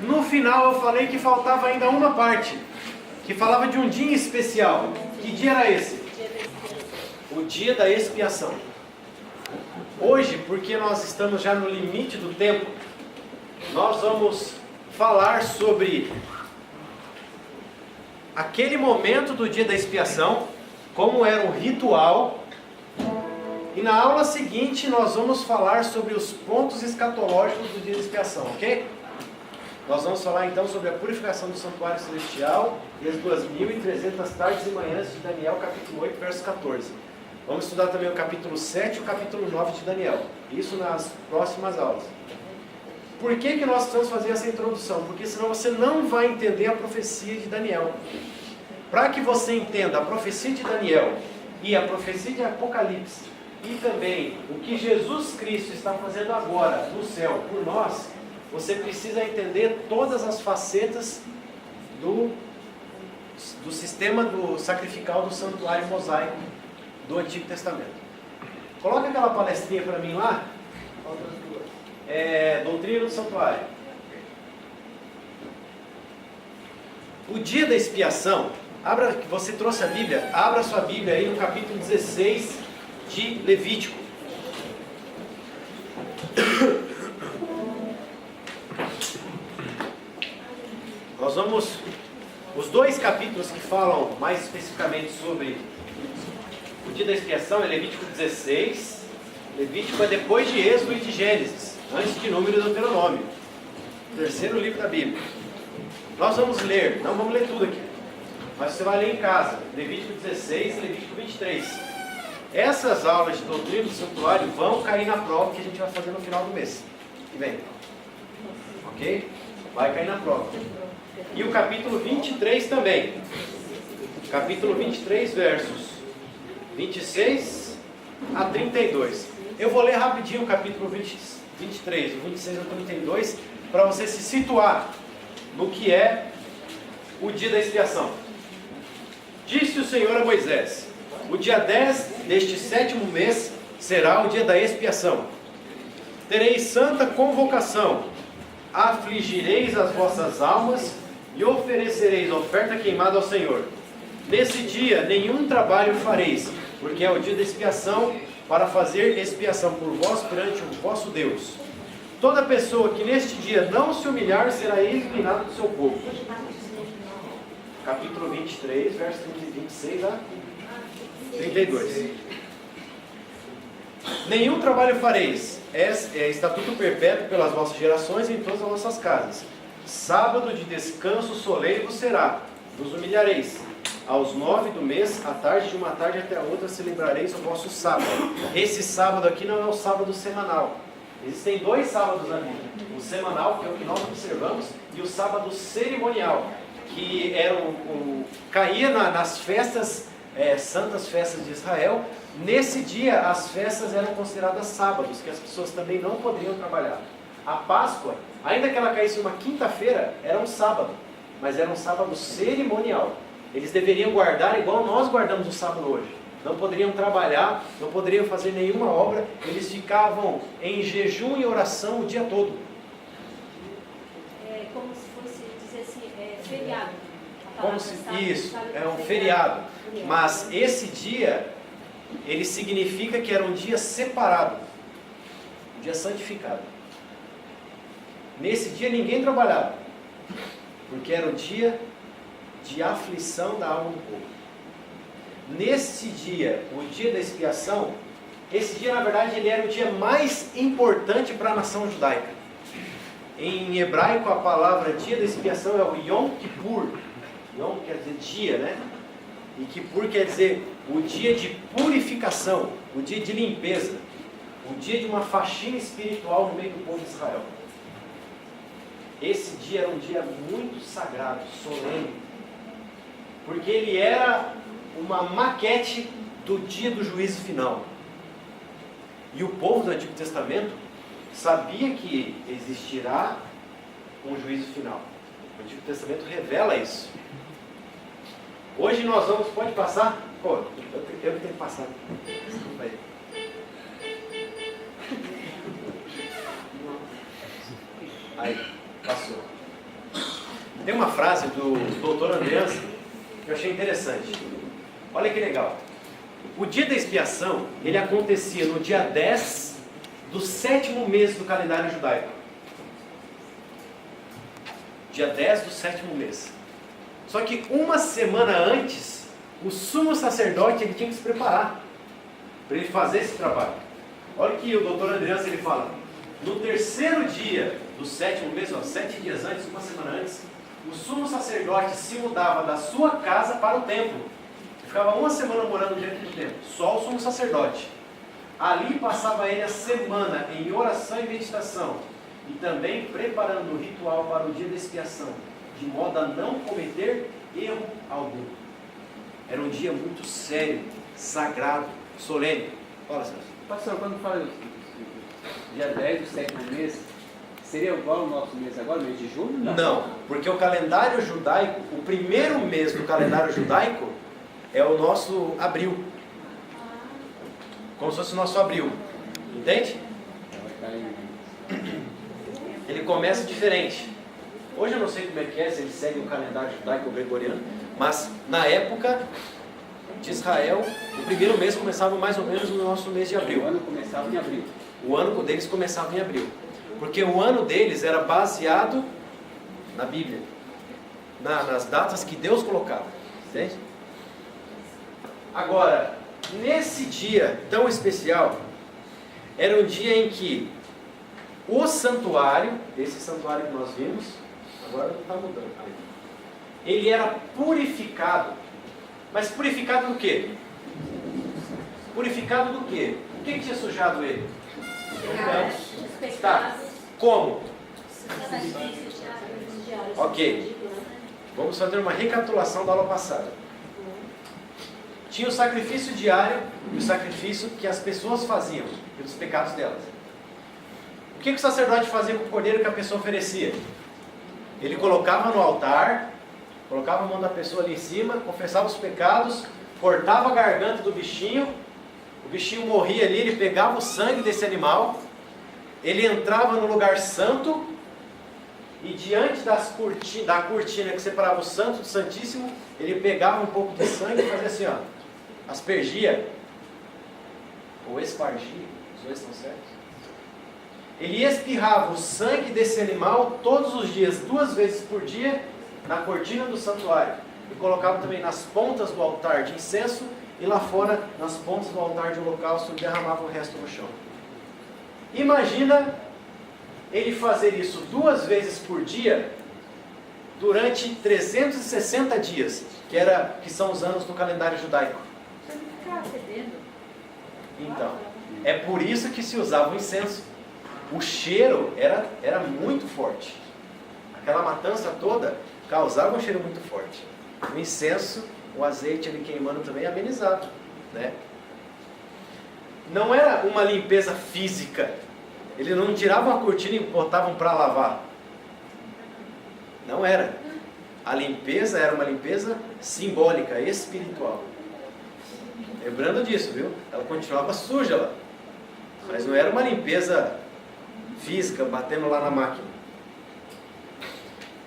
No final eu falei que faltava ainda uma parte, que falava de um dia especial. Que dia era esse? O dia da expiação. Hoje, porque nós estamos já no limite do tempo, nós vamos falar sobre aquele momento do dia da expiação, como era um ritual. E na aula seguinte nós vamos falar sobre os pontos escatológicos do dia da expiação, ok? Nós vamos falar então sobre a purificação do santuário celestial e as 2.300 tardes e manhãs de Daniel, capítulo 8, verso 14. Vamos estudar também o capítulo 7 e o capítulo 9 de Daniel. Isso nas próximas aulas. Por que nós precisamos fazer essa introdução? Porque senão você não vai entender a profecia de Daniel. Para que você entenda a profecia de Daniel e a profecia de Apocalipse e também o que Jesus Cristo está fazendo agora no céu por nós, você precisa entender todas as facetas do sistema do sacrificial do santuário mosaico do Antigo Testamento. Coloca aquela palestrinha para mim lá. Doutrina do santuário. O dia da expiação, você trouxe a Bíblia, abra sua Bíblia aí no capítulo 16 de Levítico. Nós vamos, os dois capítulos que falam mais especificamente sobre o dia da expiação é Levítico 16. Levítico é depois de Êxodo e de Gênesis, antes de Número e Deuteronômio, terceiro livro da Bíblia. Nós vamos ler, não vamos ler tudo aqui, mas você vai ler em casa, Levítico 16 e Levítico 23. Essas aulas de doutrina do santuário vão cair na prova que a gente vai fazer no final do mês que vem. Ok? Vai cair na prova. E o capítulo 23 também. Capítulo 23, versos 26 a 32. Eu vou ler rapidinho o capítulo 23, do 26 a 32, para você se situar no que é o dia da expiação. Disse o Senhor a Moisés: o dia 10 deste 7º mês será o dia da expiação. Tereis santa convocação, afligireis as vossas almas e oferecereis oferta queimada ao Senhor. Nesse dia nenhum trabalho fareis, porque é o dia da expiação, para fazer expiação por vós perante o vosso Deus. Toda pessoa que neste dia não se humilhar será eliminada do seu povo. Capítulo 23, versos 26 a 32. Nenhum trabalho fareis, é estatuto perpétuo pelas vossas gerações em todas as vossas casas. Sábado de descanso solene vos será, vos humilhareis. Aos 9 do mês, à tarde de uma tarde até a outra, celebrareis o vosso sábado. Esse sábado aqui não é o sábado semanal. Existem dois sábados na Bíblia. O semanal, que é o que nós observamos, e o sábado cerimonial, que era caía nas festas, santas festas de Israel. Nesse dia, as festas eram consideradas sábados, que as pessoas também não poderiam trabalhar. A Páscoa, ainda que ela caísse uma quinta-feira, era um sábado, mas era um sábado cerimonial. Eles deveriam guardar igual nós guardamos o sábado hoje. Não poderiam trabalhar, não poderiam fazer nenhuma obra. Eles ficavam em jejum e oração o dia todo. É como se fosse dizer assim, feriado. Isso, é um feriado. Mas esse dia, ele significa que era um dia separado, um dia santificado. Nesse dia ninguém trabalhava, porque era o dia de aflição da alma do povo. Nesse dia, o dia da expiação, esse dia na verdade ele era o dia mais importante para a nação judaica. Em hebraico a palavra dia da expiação é o Yom Kippur. Yom quer dizer dia, né? E Kippur quer dizer o dia de purificação, o dia de limpeza, o dia de uma faxina espiritual no meio do povo de Israel. Esse dia era um dia muito sagrado, solene, porque ele era uma maquete do dia do juízo final. E o povo do Antigo Testamento sabia que existirá um juízo final. O Antigo Testamento revela isso. Hoje nós vamos, pode passar? Pô, eu que tenho que passar. Desculpa aí. Aí, passou. Tem uma frase do Dr. Andreas que eu achei interessante. Olha que legal. O dia da expiação, ele acontecia no dia 10 do 7º mês do calendário judaico. Dia 10 do 7º mês. Só que uma semana antes, o sumo sacerdote ele tinha que se preparar para ele fazer esse trabalho. Olha que o Dr. Andreas ele fala, no 3º dia do 7º mês, 7 dias antes, uma semana antes, o sumo sacerdote se mudava da sua casa para o templo. Ficava uma semana morando dentro do templo, só o sumo sacerdote. Ali passava ele a semana em oração e meditação, e também preparando o ritual para o dia da expiação, de modo a não cometer erro algum. Era um dia muito sério, sagrado, solene. Fala, Celso. Pastor, quando fala dia 10 do 7º mês, seria igual ao nosso mês agora, mês de julho? Não, porque o calendário judaico, o primeiro mês do calendário judaico é o nosso abril. Como se fosse o nosso abril. Entende? Ele começa diferente. Hoje eu não sei como é que é, se ele segue o calendário judaico ou gregoriano, mas na época de Israel, o primeiro mês começava mais ou menos no nosso mês de abril. O ano começava em abril. O ano deles começava em abril. Porque o ano deles era baseado na Bíblia, nas datas que Deus colocava. Entende? Agora, nesse dia tão especial, era um dia em que o santuário, esse santuário que nós vimos, agora não está mudando, ele era purificado. Mas purificado do quê? Purificado do quê? O que tinha sujado ele? Tá. Como? Ok. Vamos fazer uma recapitulação da aula passada. Tinha o sacrifício diário e o sacrifício que as pessoas faziam pelos pecados delas. O que o sacerdote fazia com o cordeiro que a pessoa oferecia? Ele colocava no altar, colocava a mão da pessoa ali em cima, confessava os pecados, cortava a garganta do bichinho, o bichinho morria ali, ele pegava o sangue desse animal, ele entrava no lugar santo e diante da cortina que separava o santo do santíssimo, ele pegava um pouco de sangue e fazia assim, ó, aspergia, ou espargia, os dois estão certos. Ele espirrava o sangue desse animal todos os dias, 2 vezes por dia, na cortina do santuário. E colocava também nas pontas do altar de incenso e lá fora, nas pontas do altar de holocausto, derramava o resto no chão. Imagina ele fazer isso 2 vezes por dia durante 360 dias, que são os anos do calendário judaico. Você não ficava fedendo? Então, é por isso que se usava o incenso. O cheiro era muito forte. Aquela matança toda causava um cheiro muito forte. O incenso, o azeite ali queimando também amenizava, né? Não era uma limpeza física. Ele não tirava uma cortina e botavam para lavar. Não era. A limpeza era uma limpeza simbólica, espiritual. Lembrando disso, viu? Ela continuava suja lá. Mas não era uma limpeza física, batendo lá na máquina.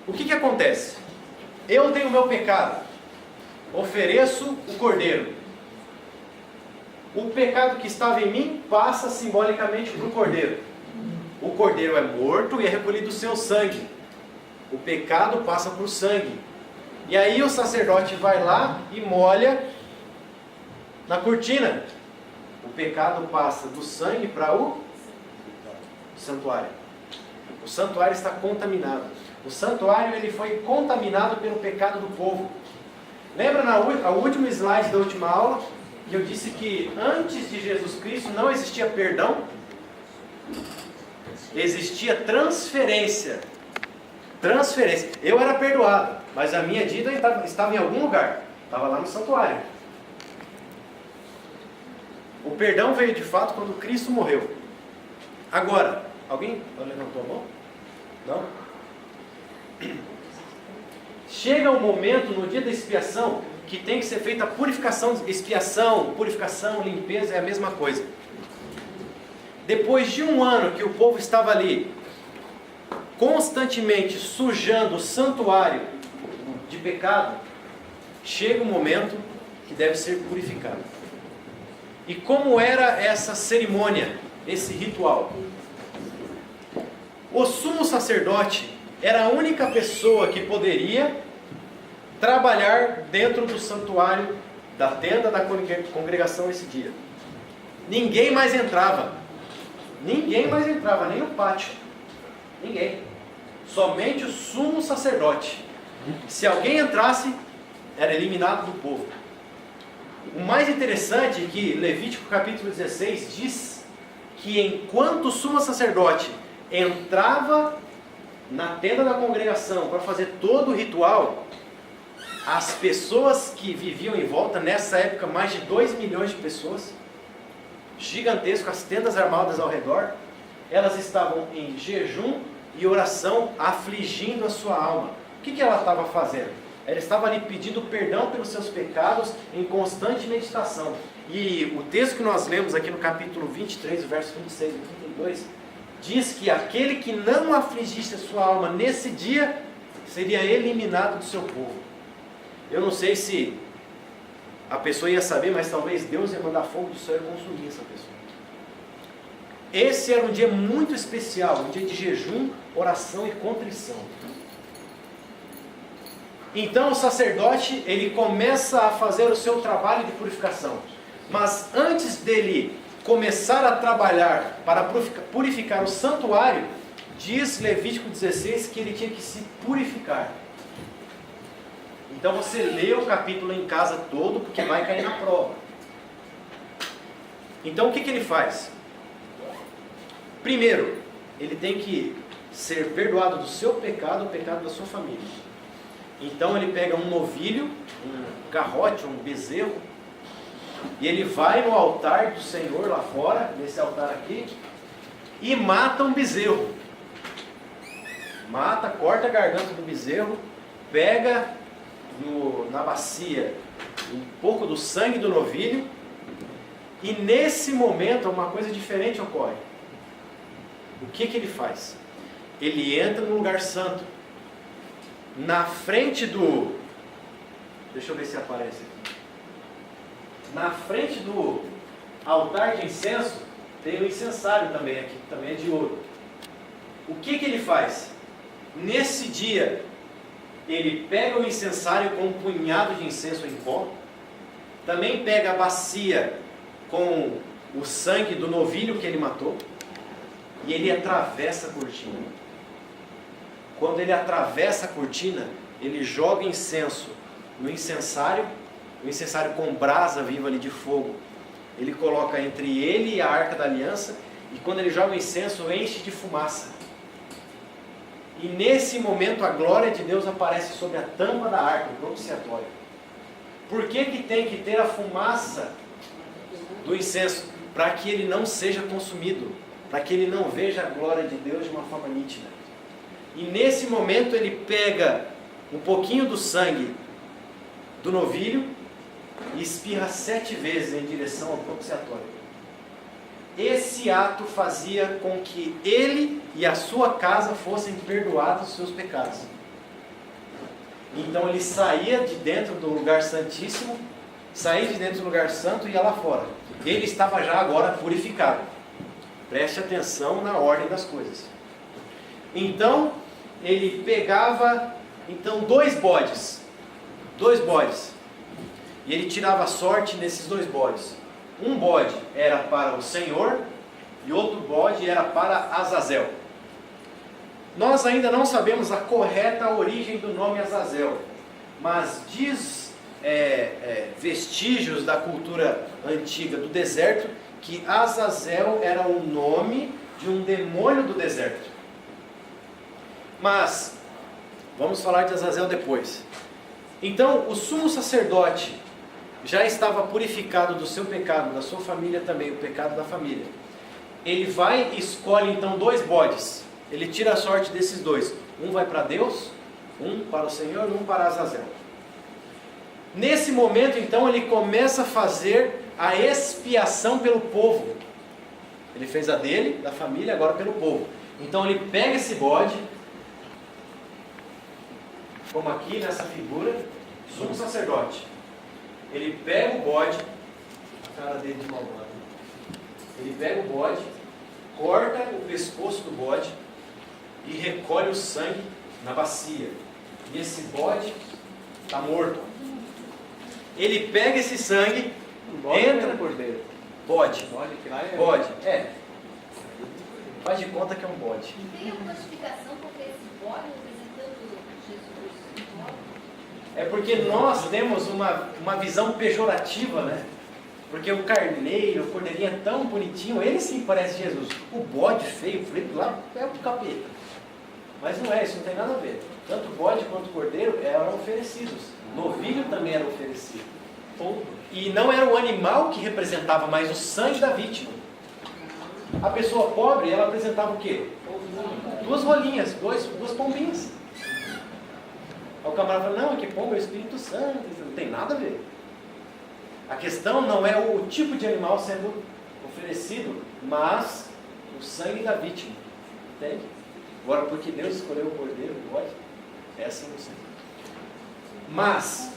O que acontece? Eu tenho o meu pecado. Ofereço o cordeiro. O pecado que estava em mim passa simbolicamente para o cordeiro. O cordeiro é morto e é recolhido o seu sangue. O pecado passa para o sangue. E aí o sacerdote vai lá e molha na cortina. O pecado passa do sangue para o santuário. O santuário está contaminado. O santuário ele foi contaminado pelo pecado do povo. Lembra no último slide da última aula que eu disse que antes de Jesus Cristo não existia perdão? Existia transferência. Transferência. Eu era perdoado, mas a minha dívida estava em algum lugar. Estava lá no santuário. O perdão veio de fato quando Cristo morreu. Agora, alguém levantou a mão? Não? Chega um momento no dia da expiação que tem que ser feita a purificação. Expiação, purificação, limpeza é a mesma coisa. Depois de 1 ano que o povo estava ali constantemente sujando o santuário de pecado, chega um momento que deve ser purificado. E como era essa cerimônia, esse ritual? O sumo sacerdote era a única pessoa que poderia trabalhar dentro do santuário da tenda da congregação esse dia. Ninguém mais entrava. Ninguém mais entrava, nem no pátio. Ninguém. Somente o sumo sacerdote. Se alguém entrasse, era eliminado do povo. O mais interessante é que Levítico capítulo 16 diz que enquanto o sumo sacerdote entrava na tenda da congregação para fazer todo o ritual, as pessoas que viviam em volta, nessa época mais de 2 milhões de pessoas, gigantesco, as tendas armadas ao redor, elas estavam em jejum e oração, afligindo a sua alma. O que ela estava fazendo? Ela estava ali pedindo perdão pelos seus pecados em constante meditação. E o texto que nós lemos aqui no capítulo 23, versos 26 e 32, diz que aquele que não afligisse a sua alma nesse dia, seria eliminado do seu povo. Eu não sei se a pessoa ia saber, mas talvez Deus ia mandar fogo do céu e consumir essa pessoa. Esse era um dia muito especial, um dia de jejum, oração e contrição. Então o sacerdote, ele começa a fazer o seu trabalho de purificação. Mas antes dele começar a trabalhar para purificar o santuário, diz Levítico 16 que ele tinha que se purificar. Então você lê o capítulo em casa todo, porque vai cair na prova. Então o que ele faz? Primeiro, ele tem que ser perdoado do seu pecado, o pecado da sua família. Então ele pega um novilho, um garrote, um bezerro, e ele vai no altar do Senhor lá fora, nesse altar aqui, e mata um bezerro. Mata, corta a garganta do bezerro, pega na bacia um pouco do sangue do novilho, e nesse momento uma coisa diferente ocorre. O que ele faz? Ele entra no lugar santo, na frente do... Deixa eu ver se aparece aqui. Na frente do altar de incenso, tem o incensário também aqui, que também é de ouro. O que ele faz? Nesse dia, ele pega o incensário com um punhado de incenso em pó, também pega a bacia com o sangue do novilho que ele matou, e ele atravessa a cortina. Quando ele atravessa a cortina, ele joga incenso no incensário, o incensário com brasa viva ali de fogo. Ele coloca entre ele e a arca da aliança, e quando ele joga o incenso, enche de fumaça. E nesse momento a glória de Deus aparece sobre a tampa da arca, o propiciatório. Por que tem que ter a fumaça do incenso? Para que ele não seja consumido, para que ele não veja a glória de Deus de uma forma nítida. E nesse momento ele pega um pouquinho do sangue do novilho e espirra 7 vezes em direção ao propiciatório. Esse ato fazia com que ele e a sua casa fossem perdoados os seus pecados. Então ele saía de dentro do lugar santíssimo, saía de dentro do lugar santo e ia lá fora. Ele estava já agora purificado. Preste atenção na ordem das coisas. Então ele pegava 2 bodes. 2 bodes. E ele tirava a sorte nesses 2 bodes. Um bode era para o Senhor e outro bode era para Azazel. Nós ainda não sabemos a correta origem do nome Azazel, mas diz vestígios da cultura antiga do deserto que Azazel era o nome de um demônio do deserto. Mas vamos falar de Azazel depois. Então o sumo sacerdote já estava purificado do seu pecado, da sua família também, o pecado da família. Ele vai e escolhe então 2 bodes. Ele tira a sorte desses 2. Um vai para Deus, um para o Senhor e um para Azazel. Nesse momento então ele começa a fazer a expiação pelo povo. Ele fez a dele, da família, agora pelo povo. Então ele pega esse bode, como aqui nessa figura, sumo sacerdote. Ele pega o bode, a cara dele de malvado. Ele pega o bode, corta o pescoço do bode e recolhe o sangue na bacia. E esse bode está morto. Ele pega esse sangue, entra no cordeiro. Bode. Bode, que lá é. Bode. Faz de conta que é um bode. E tem alguma explicação porque esse bode representando Jesus? É porque nós temos uma visão pejorativa, né? Porque o carneiro, o cordeirinho é tão bonitinho, ele sim parece Jesus. O bode feio, frito lá, é o capeta. Mas não é, isso não tem nada a ver. Tanto o bode quanto o cordeiro eram oferecidos. Novilho também era oferecido. E não era o animal que representava, mas o sangue da vítima. A pessoa pobre, ela apresentava o quê? 2 rolinhas, duas pombinhas. Aí o camarada fala, não, é que pomba é o Espírito Santo, não tem nada a ver. A questão não é o tipo de animal sendo oferecido, mas o sangue da vítima. Entende? Agora, porque Deus escolheu o cordeiro, o bode, é assim o sangue. Mas,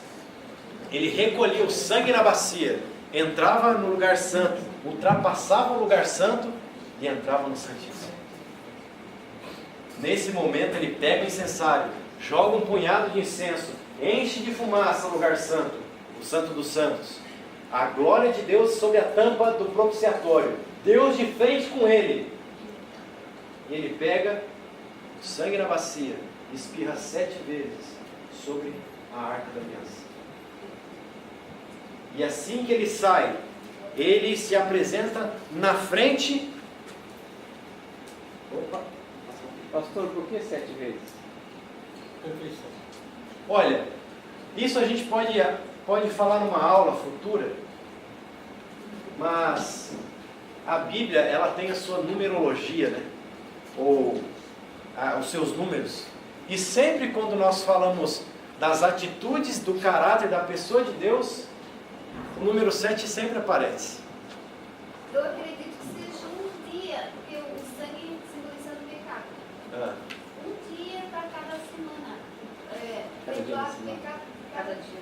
ele recolhia o sangue na bacia, entrava no lugar santo, ultrapassava o lugar santo e entrava no Santíssimo. Nesse momento ele pega o incensário, joga um punhado de incenso, enche de fumaça o lugar santo, o Santo dos Santos. A glória de Deus sobre a tampa do propiciatório, Deus de frente com ele. E ele pega o sangue na bacia, espirra 7 vezes sobre a arca da aliança. E assim que ele sai, ele se apresenta na frente. Opa! Pastor, por que 7 vezes? Olha, isso a gente pode falar numa aula futura, mas a Bíblia ela tem a sua numerologia, né? Ou os seus números. E sempre quando nós falamos das atitudes, do caráter da pessoa de Deus, o número 7 sempre aparece. Eu acredito que seja um dia, porque o sangue simbolizando o pecado. Um dia para cada semana. Perdoar o pecado cada dia.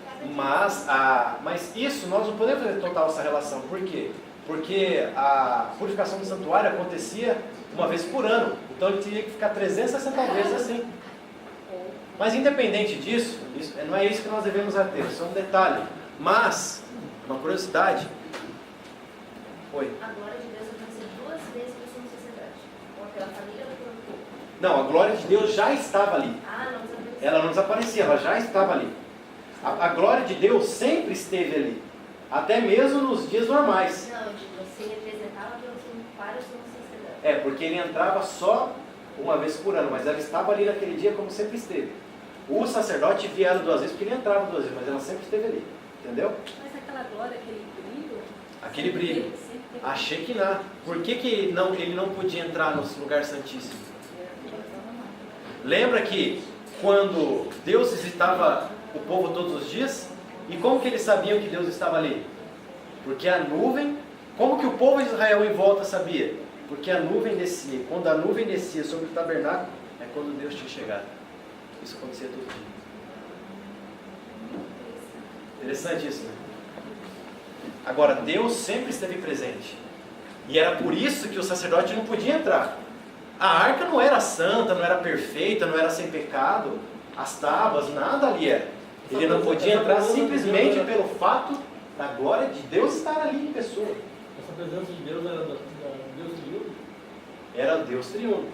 Mas isso nós não podemos fazer total essa relação. Por quê? Porque a purificação do santuário acontecia uma vez por ano. Então ele teria que ficar 360 vezes assim. Mas independente disso, não é isso que nós devemos ter, isso é um detalhe. Mas, uma curiosidade. Oi. A glória de Deus aconteceu 2 vezes para o sumo sacerdote. Ou pela família ou pelo povo. Não, a glória de Deus já estava ali. Não desapareceu. Ela não desaparecia, ela já estava ali. A glória de Deus sempre esteve ali. Até mesmo nos dias normais. Não, você representava para o sumo sacerdote. Porque ele entrava só uma vez por ano, mas ela estava ali naquele dia como sempre esteve. O sacerdote via ela 2 vezes, porque ele entrava 2 vezes, mas ela sempre esteve ali. Entendeu? Mas aquela glória, aquele brilho... Aquele brilho. A Shekinah. Por que ele não podia entrar no lugar santíssimo? Lembra que quando Deus visitava o povo todos os dias, e como que eles sabiam que Deus estava ali? Porque a nuvem, como que o povo de Israel em volta sabia? Porque a nuvem descia, quando a nuvem descia sobre o tabernáculo, é quando Deus tinha chegado. Isso acontecia todo dia. Interessante isso, né? Agora, Deus sempre esteve presente. E era por isso que o sacerdote não podia entrar. A arca não era santa, não era perfeita, não era sem pecado. As tábuas, nada ali era. Ele não podia entrar simplesmente pelo fato da glória de Deus estar ali em pessoa. Essa presença de Deus era Deus triuno? Era Deus triuno.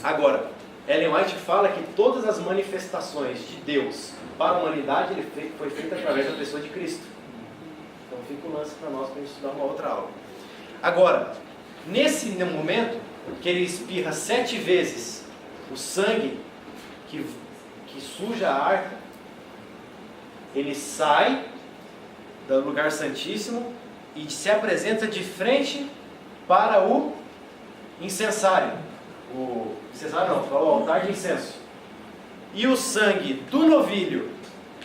Agora, Ellen White fala que todas as manifestações de Deus para a humanidade foi feita através da pessoa de Cristo. Então fica o lance para nós, para a gente estudar uma outra aula. Agora, nesse momento que ele espirra 7 vezes o sangue que suja a arca, ele sai do lugar santíssimo e se apresenta de frente para o incensário. O incensário não, fala o altar de incenso. E o sangue do novilho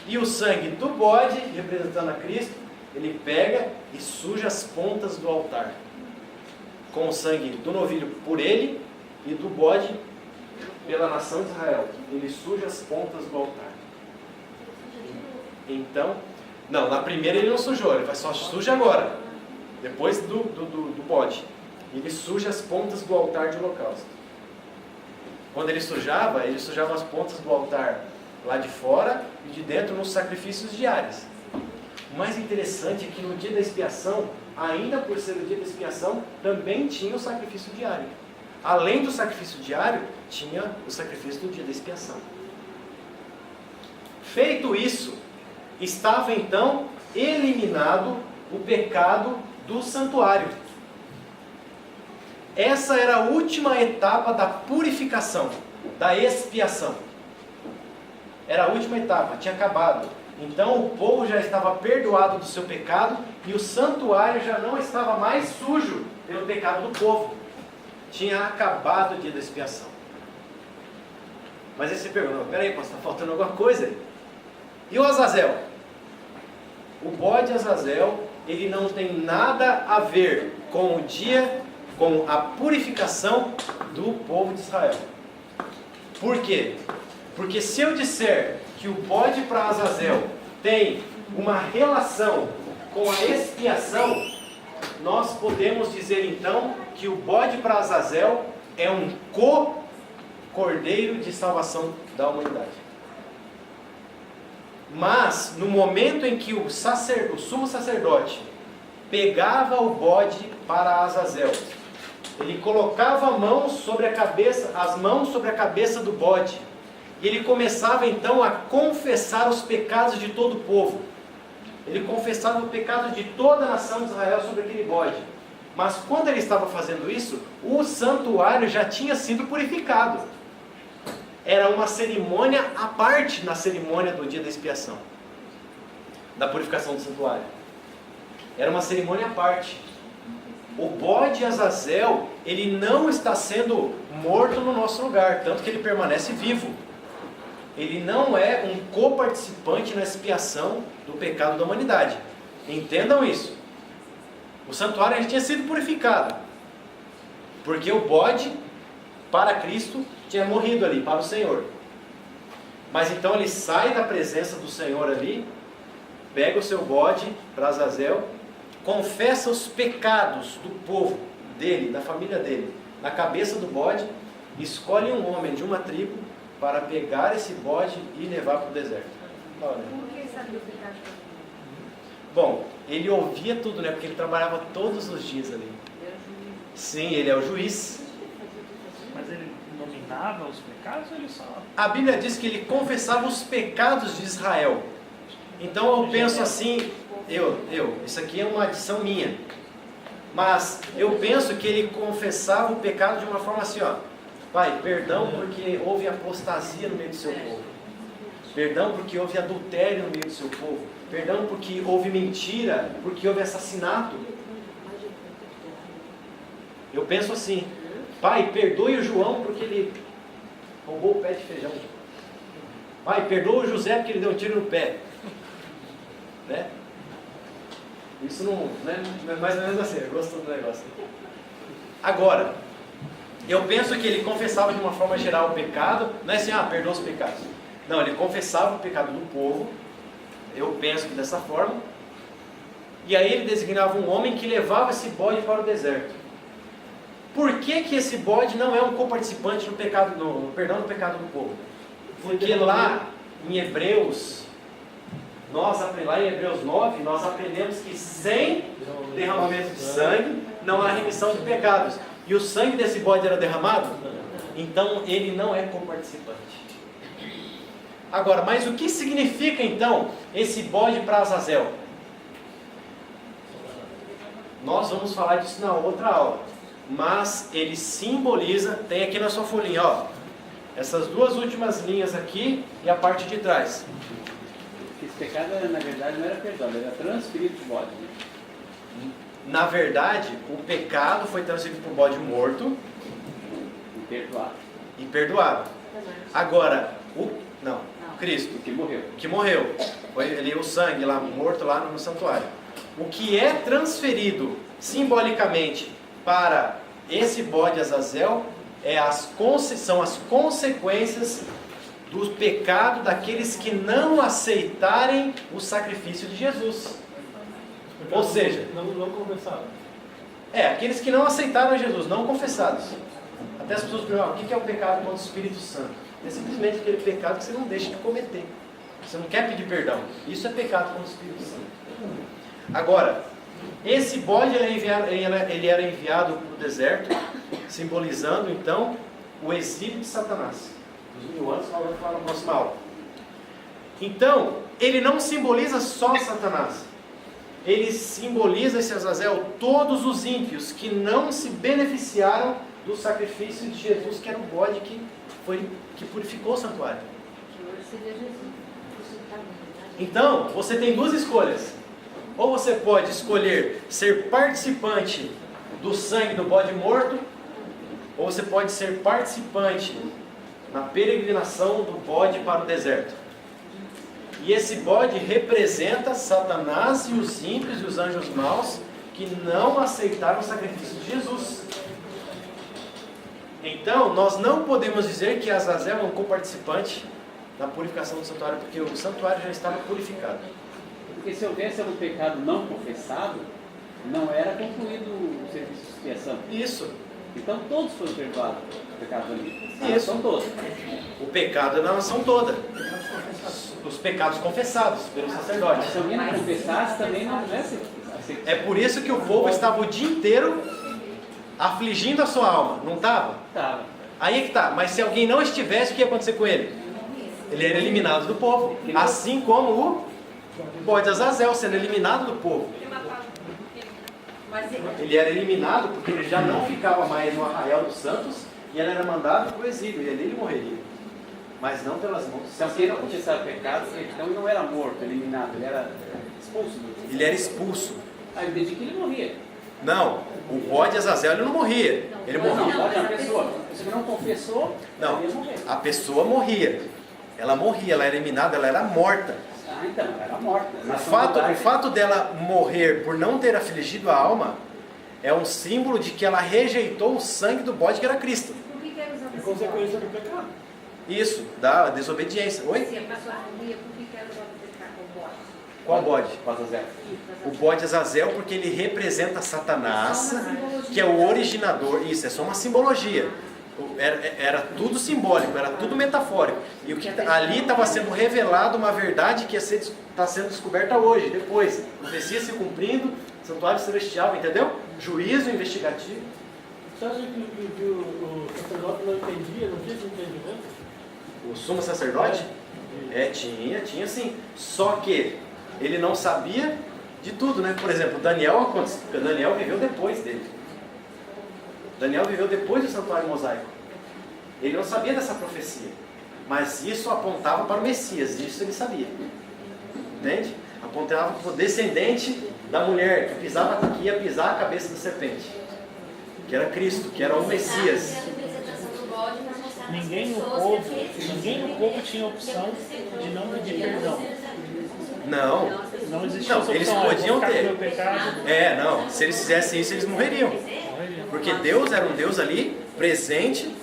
e o sangue do bode, representando a Cristo, ele pega e suja as pontas do altar. Com o sangue do novilho por ele e do bode pela nação de Israel, ele suja as pontas do altar. Então, não, na primeira ele não sujou, ele só suja agora, depois do bode. Ele suja as pontas do altar de holocausto. Quando ele sujava as pontas do altar lá de fora e de dentro nos sacrifícios diários. O mais interessante é que no dia da expiação, ainda por ser o dia da expiação, também tinha o sacrifício diário. Além do sacrifício diário, tinha o sacrifício do dia da expiação. Feito isso, estava então eliminado o pecado do santuário. Essa era a última etapa da purificação, da expiação. Era a última etapa, tinha acabado. Então o povo já estava perdoado do seu pecado e o santuário já não estava mais sujo pelo pecado do povo. Tinha acabado o dia da expiação. Mas aí você pergunta, peraí, está faltando alguma coisa aí? E o Azazel? O bode Azazel, ele não tem nada a ver com o dia, com a purificação do povo de Israel. Por quê? Porque se eu disser que o bode para Azazel tem uma relação com a expiação, nós podemos dizer então que o bode para Azazel é um co-cordeiro de salvação da humanidade. Mas, no momento em que o sumo sacerdote pegava o bode para Azazel, ele colocava as mãos sobre a cabeça do bode, e ele começava então a confessar os pecados de todo o povo. Ele confessava o pecado de toda a nação de Israel sobre aquele bode. Mas quando ele estava fazendo isso, o santuário já tinha sido purificado. Era uma cerimônia à parte na cerimônia do dia da expiação, da purificação do santuário. Era uma cerimônia à parte. O bode Azazel, ele não está sendo morto no nosso lugar, tanto que ele permanece vivo. Ele não é um coparticipante na expiação do pecado da humanidade. Entendam isso. O santuário já tinha sido purificado, porque o bode, para Cristo, tinha morrido ali, para o Senhor. Mas então ele sai da presença do Senhor ali, pega o seu bode para Azazel, confessa os pecados do povo dele, da família dele, na cabeça do bode, escolhe um homem de uma tribo para pegar esse bode e levar para o deserto. Como que ele sabia o pecado? Bom, ele ouvia tudo, né? Porque ele trabalhava todos os dias ali. Sim, ele é o juiz. Mas ele nominava os pecados ou ele só... A Bíblia diz que ele confessava os pecados de Israel. Então eu penso assim, isso aqui é uma adição minha. Mas eu penso que ele confessava o pecado de uma forma assim, ó. Pai, perdão porque houve apostasia no meio do seu povo. Perdão porque houve adultério no meio do seu povo. Perdão porque houve mentira, porque houve assassinato. Eu penso assim, Pai, perdoe o João porque ele roubou o pé de feijão. Pai, perdoa o José porque ele deu um tiro no pé. Né? Isso não é mais ou menos assim, eu gosto do negócio. Agora, eu penso que ele confessava de uma forma geral o pecado, não é assim, perdoa os pecados. Não, ele confessava o pecado do povo, eu penso que dessa forma, e aí ele designava um homem que levava esse bode para o deserto. Por que que esse bode não é um coparticipante no pecado, no perdão do pecado do povo? Porque lá em Hebreus, lá em Hebreus 9, nós aprendemos que sem derramamento de sangue não há remissão de pecados. E o sangue desse bode era derramado? Então ele não é coparticipante. Agora, mas o que significa então esse bode para Azazel? Nós vamos falar disso na outra aula. Mas ele simboliza, tem aqui na sua folhinha, ó, essas duas últimas linhas aqui e a parte de trás. Esse pecado, na verdade, não era perdoado, era transferido para o bode. Né? Na verdade, o pecado foi transferido para o bode morto E perdoado. Agora, Cristo, que morreu. Foi ali o sangue lá, morto lá no santuário. O que é transferido simbolicamente para esse bode Azazel são as consequências do pecado daqueles que não aceitarem o sacrifício de Jesus. Ou seja, não confessaram. Aqueles que não aceitaram Jesus, não confessados. Até as pessoas perguntam, o que é o pecado contra o Espírito Santo? É simplesmente aquele pecado que você não deixa de cometer. Você não quer pedir perdão. Isso é pecado contra o Espírito Santo. Agora, esse bode ele era enviado para o deserto, simbolizando então o exílio de Satanás. Dos 1000 anos, nós vamos falar na próxima aula. Então, ele não simboliza só Satanás. Ele simboliza, esse Azazel, todos os ímpios que não se beneficiaram do sacrifício de Jesus, que era o bode que purificou o santuário. Então, você tem duas escolhas. Ou você pode escolher ser participante do sangue do bode morto, ou você pode ser participante na peregrinação do bode para o deserto. E esse bode representa Satanás e os ímpios e os anjos maus que não aceitaram o sacrifício de Jesus. Então, nós não podemos dizer que Azazel é um coparticipante na purificação do santuário, porque o santuário já estava purificado. Porque se houvesse algum pecado não confessado, não era concluído o serviço de expiação. Isso. Então todos foram perdoados o pecado ali. A Isso. nação toda. O pecado é na nação toda. Os pecados confessados pelo sacerdote. Se alguém não confessasse, também não é assim. É por isso que o povo estava o dia inteiro afligindo a sua alma. Não estava? Estava. Aí é que está. Mas se alguém não estivesse, o que ia acontecer com ele? Ele era eliminado do povo. Assim como o bode Azazel sendo eliminado do povo. Ele era eliminado porque ele já não ficava mais no arraial dos santos e ele era mandado para o exílio. E ali ele morreria. Mas não pelas mãos. Se alguém não confessava pecado, então ele não era morto, eliminado, ele era expulso. Ele era expulso. Aí eu entendi que ele morria. Não, o bode Azazel ele não morria. Ele morria. Não, pode uma pessoa. Se ele não confessou, Não, ele ia morrer. a pessoa morria. Ela morria, ela era eliminada, ela era morta. Ah, então, ela era morta. O fato dela morrer por não ter afligido a alma é um símbolo de que ela rejeitou o sangue do bode que era Cristo. É consequência do pecado. Isso, da desobediência. Oi? Se a pessoa morria, por que ela vai ficar com o bode? Qual bode? Azazel. O bode Azazel, porque ele representa Satanás, que é o originador. Isso, é só uma simbologia. Era tudo simbólico, era tudo metafórico. E o que ali estava sendo revelado uma verdade que está sendo descoberta hoje, depois. Profecia se cumprindo, santuário celestial, entendeu? Juízo investigativo. Você acha que o sacerdote não entendia, não tinha esse entendimento? O sumo sacerdote? Tinha sim. Só que ele não sabia de tudo, né? Por exemplo, Daniel viveu depois dele. Daniel viveu depois do santuário mosaico. Ele não sabia dessa profecia. Mas isso apontava para o Messias, isso ele sabia. Entende? Apontava para o descendente da mulher que ia pisar a cabeça da serpente. Que era Cristo, que era o Messias. Ninguém no povo tinha opção de não pedir perdão. Não. Não existia essa opção. Eles Eu vou podiam ficar com ter. meu pecado. Não. Se eles fizessem isso, eles morreriam. Porque Deus era um Deus ali, presente.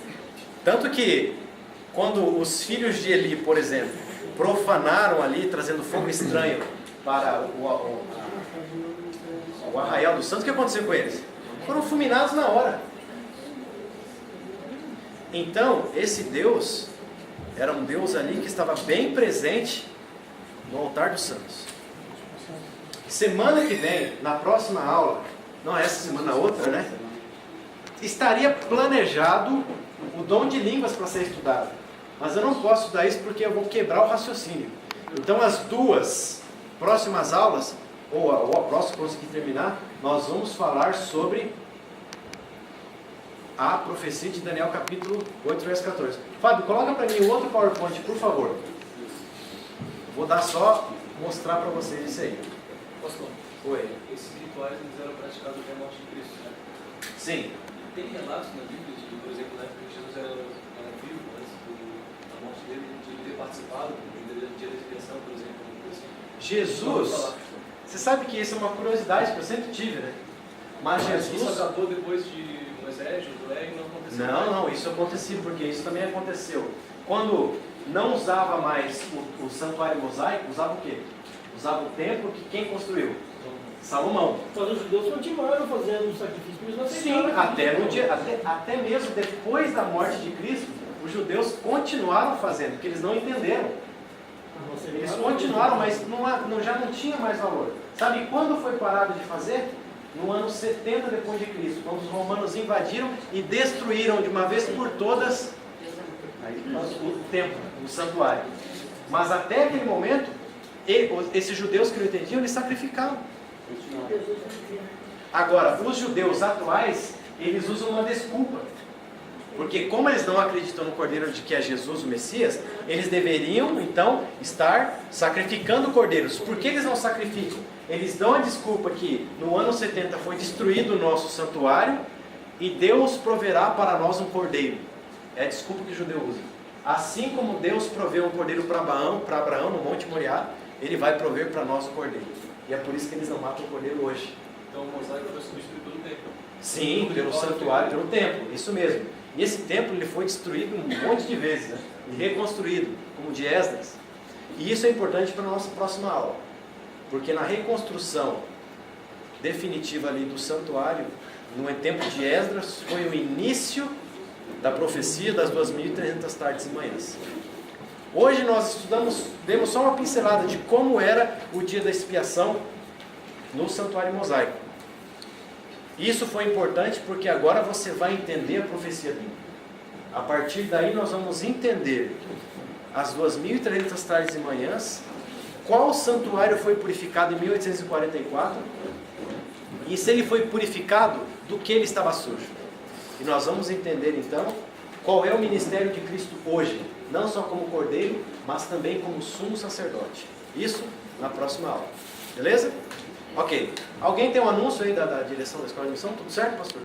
Tanto que, quando os filhos de Eli, por exemplo, profanaram ali, trazendo fogo estranho para o arraial dos santos, o que aconteceu com eles? Foram fulminados na hora. Então, esse Deus era um Deus ali que estava bem presente no altar dos santos. Semana que vem, na próxima aula, não é essa semana, a outra, né? Estaria planejado o dom de línguas para ser estudado. Mas eu não posso estudar isso porque eu vou quebrar o raciocínio. Então, as duas próximas aulas, ou a próxima, que eu conseguir terminar, nós vamos falar sobre a profecia de Daniel, capítulo 8, verso 14. Fábio, coloca para mim o outro PowerPoint, por favor. Vou dar só mostrar para vocês isso aí. Pastor, Oi. esses rituais eles eram praticados até a morte de Cristo, né? Sim. Tem relatos na Bíblia de, por exemplo, na época que Jesus era vivo, antes da morte dele, de ele ter participado do dia da expiação, por exemplo. Jesus, você sabe que isso é uma curiosidade que eu sempre tive, né? Mas Isso Jesus... acabou depois de Moisés, Josué, e não aconteceu. Não, isso acontecia, porque isso também aconteceu. Quando não usava mais o santuário mosaico, usava o quê? Usava o templo que quem construiu? Salomão. Mas os judeus continuaram fazendo o sacrifício, mas não Sim, aceitaram. até mesmo depois da morte de Cristo, os judeus continuaram fazendo, porque eles não entenderam. Eles continuaram, mas já não tinha mais valor. Sabe quando foi parado de fazer? No ano 70 depois de Cristo, quando os romanos invadiram e destruíram de uma vez por todas o templo, o santuário. Mas até aquele momento, esses judeus que não entendiam, eles sacrificavam. Agora, os judeus atuais, eles usam uma desculpa. Porque como eles não acreditam no Cordeiro de que é Jesus o Messias, eles deveriam, então, estar sacrificando cordeiros. Por que eles não sacrificam? Eles dão a desculpa que no ano 70 foi destruído o nosso santuário e Deus proverá para nós um cordeiro. É a desculpa que o judeu usa. Assim como Deus proveu um cordeiro para Abraão no Monte Moriá, Ele vai prover para nós o cordeiro. E é por isso que eles não matam o cordeiro hoje. Então o mosaico foi substituído pelo templo. Sim, pelo santuário, pelo templo, isso mesmo. E esse templo ele foi destruído um monte de vezes, né? E reconstruído, como o de Esdras. E isso é importante para a nossa próxima aula. Porque na reconstrução definitiva ali do santuário, no tempo de Esdras, foi o início da profecia das 2.300 tardes e manhãs. Hoje nós demos só uma pincelada de como era o dia da expiação no santuário mosaico. Isso foi importante porque agora você vai entender a profecia bíblica. A partir daí nós vamos entender as 2.300 tardes e manhãs, qual santuário foi purificado em 1844 e se ele foi purificado, do que ele estava sujo. E nós vamos entender então qual é o ministério de Cristo hoje, não só como cordeiro, mas também como sumo sacerdote. Isso na próxima aula. Beleza? Ok. Alguém tem um anúncio aí da direção da escola de missão? Tudo certo, pastor?